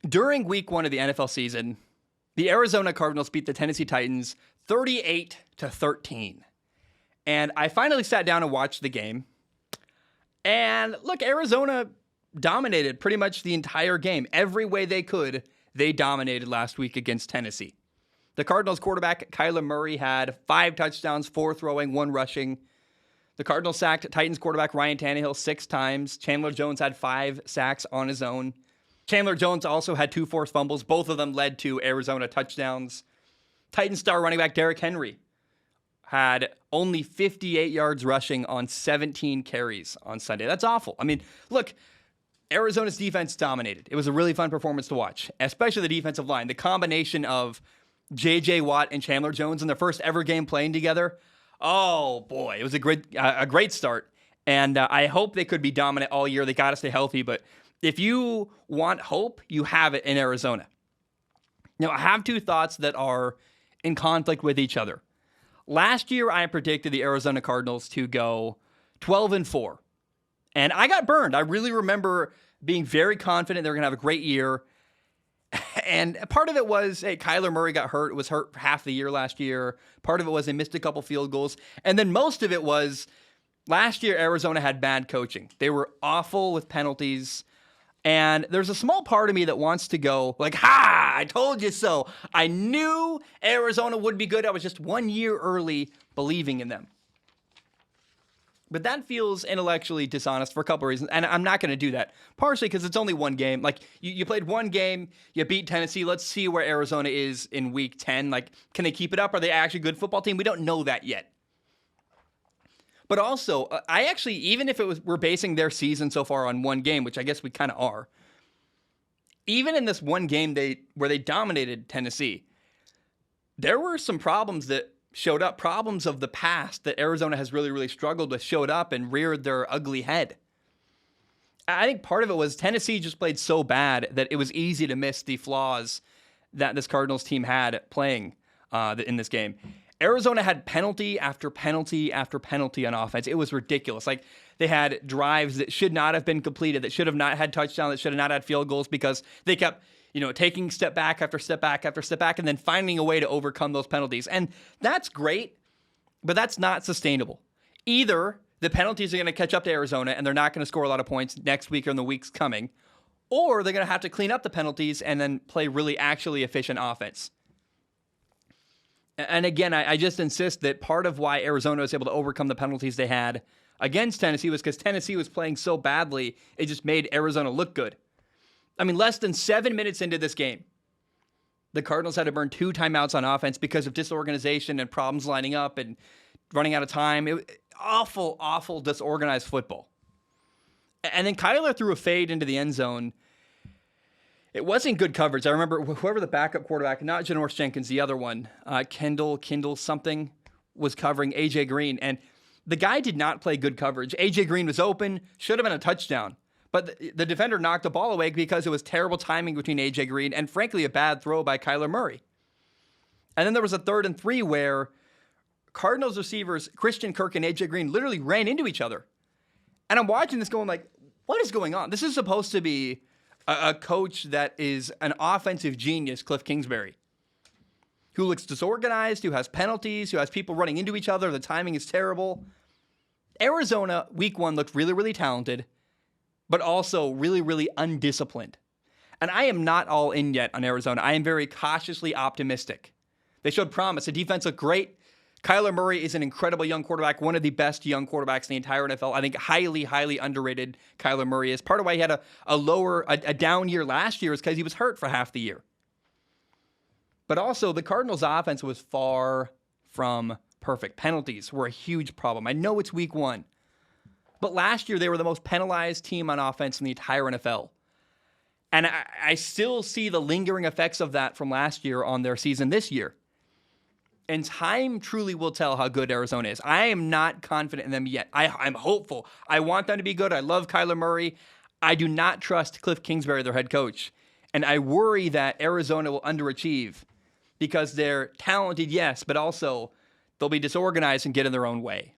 During week 1 of the NFL season, the Arizona Cardinals beat the Tennessee Titans 38-13. And I finally sat down and watched the game. And look, Arizona dominated pretty much the entire game. Every way they could, they dominated last week against Tennessee. The Cardinals quarterback, Kyler Murray, had 5 touchdowns, 4 throwing, 1 rushing. The Cardinals sacked Titans quarterback Ryan Tannehill 6 times. Chandler Jones had 5 sacks on his own. Chandler Jones also had 2 forced fumbles. Both of them led to Arizona touchdowns. Titans star running back Derrick Henry had only 58 yards rushing on 17 carries on Sunday. That's awful. I mean, look, Arizona's defense dominated. It was a really fun performance to watch, especially the defensive line. The combination of J.J. Watt and Chandler Jones in their first ever game playing together. Oh, boy. It was a great start. And I hope they could be dominant all year. They got to stay healthy. But if you want hope, you have it in Arizona. Now, I have 2 thoughts that are in conflict with each other. Last year, I predicted the Arizona Cardinals to go 12-4. And I got burned. I really remember being very confident they were going to have a great year. And part of it was, hey, Kyler Murray got hurt. Was hurt for half the year last year. Part of it was they missed a couple field goals. And then most of it was last year, Arizona had bad coaching. They were awful with penalties. And there's a small part of me that wants to go like, ha, I told you so. I knew Arizona would be good. I was just 1 year early believing in them. But that feels intellectually dishonest for a couple of reasons, and I'm not going to do that. Partially because it's only one game. Like, you played one game, you beat Tennessee. Let's see where Arizona is in Week 10. Like, can they keep it up? Are they actually a good football team? We don't know that yet. But also, I actually, even if we're basing their season so far on one game, which I guess we kind of are, even in this one game where they dominated Tennessee, there were some problems that showed up, problems of the past that Arizona has really, really struggled with, showed up and reared their ugly head. I think part of it was Tennessee just played so bad that it was easy to miss the flaws that this Cardinals team had playing in this game. Arizona had penalty after penalty after penalty on offense. It was ridiculous. Like, they had drives that should not have been completed, that should have not had touchdowns, that should have not had field goals because they kept taking step back after step back after step back and then finding a way to overcome those penalties. And that's great, but that's not sustainable. Either the penalties are going to catch up to Arizona and they're not going to score a lot of points next week or in the weeks coming, or they're going to have to clean up the penalties and then play really actually efficient offense. And again, I just insist that part of why Arizona was able to overcome the penalties they had against Tennessee was because Tennessee was playing so badly, it just made Arizona look good. I mean, less than 7 minutes into this game, the Cardinals had to burn 2 timeouts on offense because of disorganization and problems lining up and running out of time. It was awful, awful disorganized football. And then Kyler threw a fade into the end zone. It wasn't good coverage. I remember whoever the backup quarterback, not Janoris Jenkins, the other one, Kendall something, was covering A.J. Green. And the guy did not play good coverage. A.J. Green was open, should have been a touchdown. But the defender knocked the ball away because it was terrible timing between A.J. Green and, frankly, a bad throw by Kyler Murray. And then there was a 3rd and 3 where Cardinals receivers Christian Kirk and A.J. Green literally ran into each other. And I'm watching this going like, what is going on? This is supposed to be a coach that is an offensive genius, Cliff Kingsbury, who looks disorganized, who has penalties, who has people running into each other. The timing is terrible. Arizona, week 1, looked really, really talented, but also really, really undisciplined. And I am not all in yet on Arizona. I am very cautiously optimistic. They showed promise. The defense looked great. Kyler Murray is an incredible young quarterback, one of the best young quarterbacks in the entire NFL. I think highly, highly underrated Kyler Murray is. Part of why he had a down year last year is because he was hurt for half the year. But also, the Cardinals' offense was far from perfect. Penalties were a huge problem. I know it's week 1. But last year, they were the most penalized team on offense in the entire NFL. And I still see the lingering effects of that from last year on their season this year. And time truly will tell how good Arizona is. I am not confident in them yet. I'm hopeful. I want them to be good. I love Kyler Murray. I do not trust Cliff Kingsbury, their head coach. And I worry that Arizona will underachieve because they're talented, yes, but also they'll be disorganized and get in their own way.